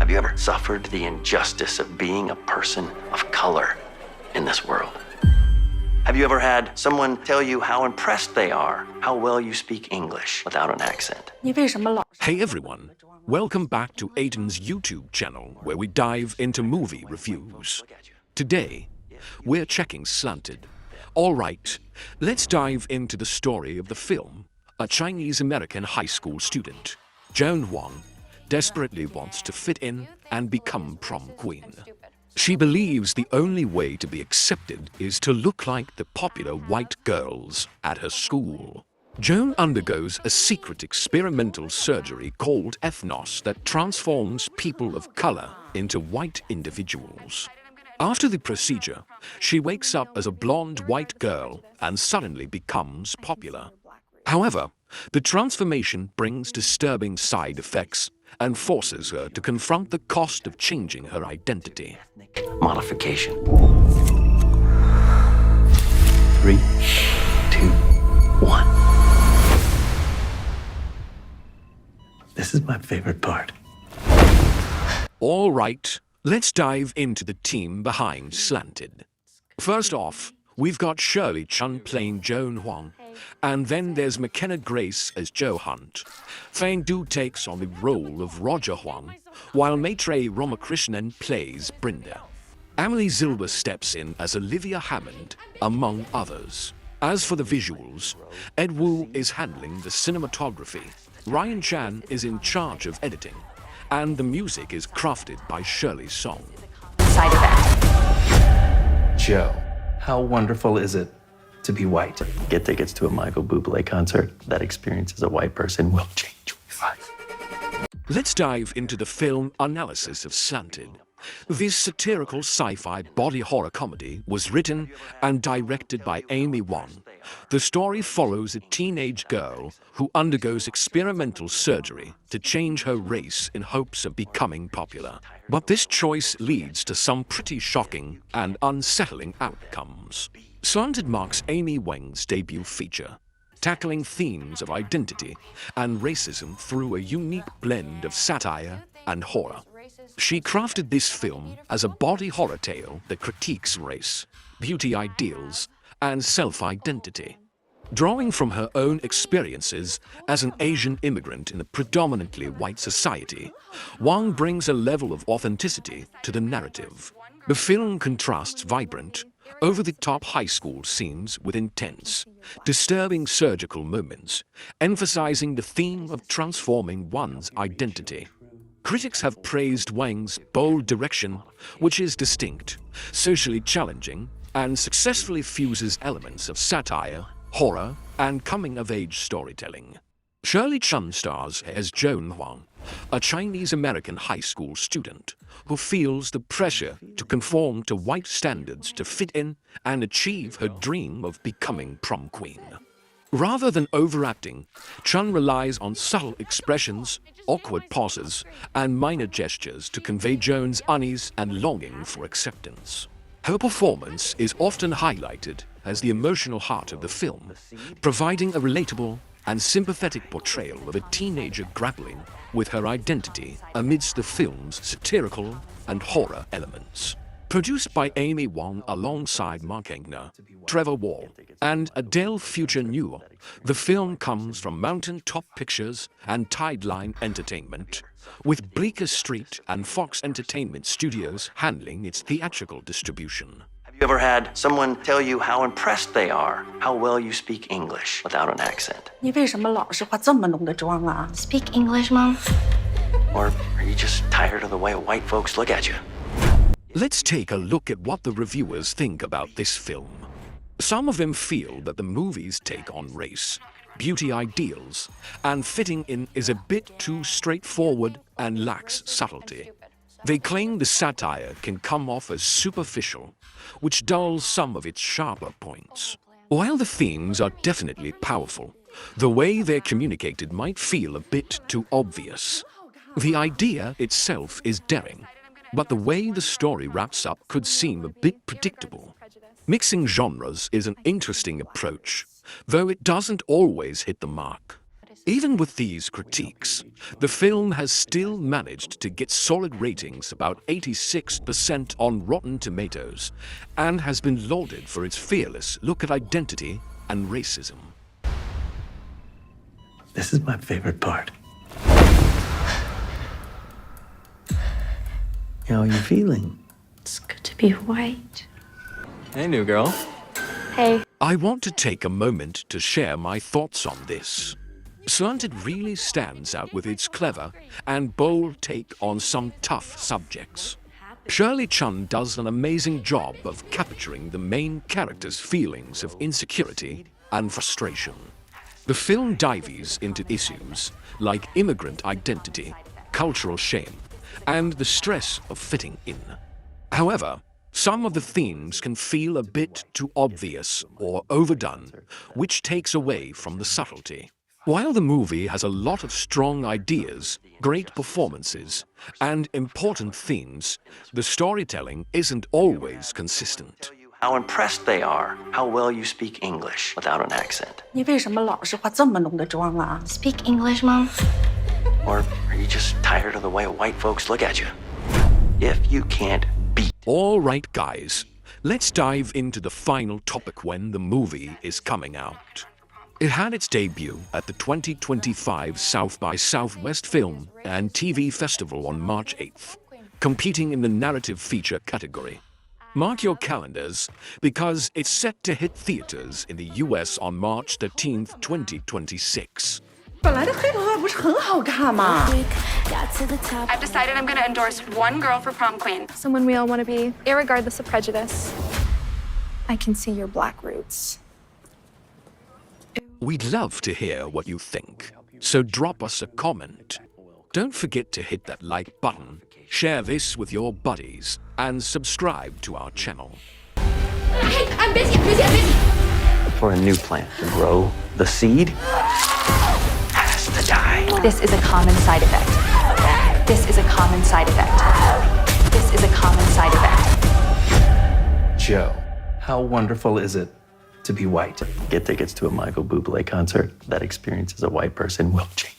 Have you ever suffered the injustice of being a person of color in this world? Have you ever had someone tell you how impressed they are, how well you speak English without an accent? Hey everyone, welcome back to Aiden's YouTube channel where we dive into movie reviews. Today, we're checking Slanted. Alright, let's dive into the story of the film. A Chinese-American high school student, Joan Wang, desperately wants to fit in and become prom queen. She believes the only way to be accepted is to look like the popular white girls at her school. Joan undergoes a secret experimental surgery called ethnos that transforms people of color into white individuals. After the procedure, she wakes up as a blonde white girl and suddenly becomes popular. However, the transformation brings disturbing side effects and forces her to confront the cost of changing her identity. Modification. 3, 2, 1. This is my favorite part. All right, let's dive into the team behind Slanted. First off, we've got Shirley Chun playing Joan Wang, and then there's McKenna Grace as Jo Hunt. Fang Du takes on the role of Roger Huang, while Maitrey Ramakrishnan plays Brinda. Amelie Zilber steps in as Olivia Hammond, among others. As for the visuals, Ed Wu is handling the cinematography, Ryan Chan is in charge of editing, and the music is crafted by Shirley Song. Side effect. Joe, how wonderful is it to be white? Get tickets to a Michael Bublé concert. That experience as a white person will change your life. Let's dive into the film analysis of Slanted. This satirical sci-fi body horror comedy was written and directed by Amy Wang. The story follows a teenage girl who undergoes experimental surgery to change her race in hopes of becoming popular. But this choice leads to some pretty shocking and unsettling outcomes. Slanted marks Amy Wang's debut feature, tackling themes of identity and racism through a unique blend of satire and horror. She crafted this film as a body horror tale that critiques race, beauty ideals, and self-identity. Drawing from her own experiences as an Asian immigrant in a predominantly white society, Wang brings a level of authenticity to the narrative. The film contrasts vibrant, over-the-top high school scenes with intense, disturbing surgical moments, emphasizing the theme of transforming one's identity. Critics have praised Wang's bold direction, which is distinct, socially challenging, and successfully fuses elements of satire, horror, and coming-of-age storytelling. Shirley Chun stars as Joan Wang, a Chinese-American high school student who feels the pressure to conform to white standards to fit in and achieve her dream of becoming prom queen. Rather than overacting, Chun relies on subtle expressions, awkward pauses, and minor gestures to convey Joan's unease and longing for acceptance. Her performance is often highlighted as the emotional heart of the film, providing a relatable and sympathetic portrayal of a teenager grappling with her identity amidst the film's satirical and horror elements. Produced by Amy Wang alongside Mark Engner, Trevor Wall, and Adele Future-Newell, the film comes from Mountain Top Pictures and Tideline Entertainment, with Bleecker Street and Fox Entertainment Studios handling its theatrical distribution. Have you ever had someone tell you how impressed they are, how well you speak English without an accent? 你为什么老是化这么浓的妆啊？ Speak English, Mom? Or are you just tired of the way white folks look at you? Let's take a look at what the reviewers think about this film. Some of them feel that the movie's take on race, beauty ideals, and fitting in is a bit too straightforward and lacks subtlety. They claim the satire can come off as superficial, which dulls some of its sharper points. While the themes are definitely powerful, the way they're communicated might feel a bit too obvious. The idea itself is daring, but the way the story wraps up could seem a bit predictable. Mixing genres is an interesting approach, though it doesn't always hit the mark. Even with these critiques, the film has still managed to get solid ratings, about 86% on Rotten Tomatoes, and has been lauded for its fearless look at identity and racism. This is my favorite part. How are you feeling? It's good to be white. Hey, new girl. Hey. I want to take a moment to share my thoughts on this. Slanted really stands out with its clever and bold take on some tough subjects. Shirley Chun does an amazing job of capturing the main character's feelings of insecurity and frustration. The film dives into issues like immigrant identity, cultural shame, and the stress of fitting in. However, some of the themes can feel a bit too obvious or overdone, which takes away from the subtlety. While the movie has a lot of strong ideas, great performances, and important themes, the storytelling isn't always consistent. How impressed they are, how well you speak English without an accent. 你为什么老是化这么浓的妆啊？ Speak English, Mom? Or are you just tired of the way white folks look at you? If you can't beat All right, guys, let's dive into the final topic when the movie is coming out. It had its debut at the 2025 South by Southwest Film and TV Festival on March 8th, competing in the narrative feature category. Mark your calendars, because it's set to hit theaters in the US on March 13th, 2026. 本来的黑头发不是很好看吗？ I've decided I'm going to endorse one girl for prom queen. Someone we all want to be, irregardless of prejudice. I can see your black roots. We'd love to hear what you think, so drop us a comment. Don't forget to hit that like button, share this with your buddies, and subscribe to our channel. Hey, I'm busy. for a new plant to grow. The seed has to die. This is a common side effect. This is a common side effect. This is a common side effect. Joe, how wonderful is it to be white? Get tickets to a Michael Bublé concert. That experience as a white person will change.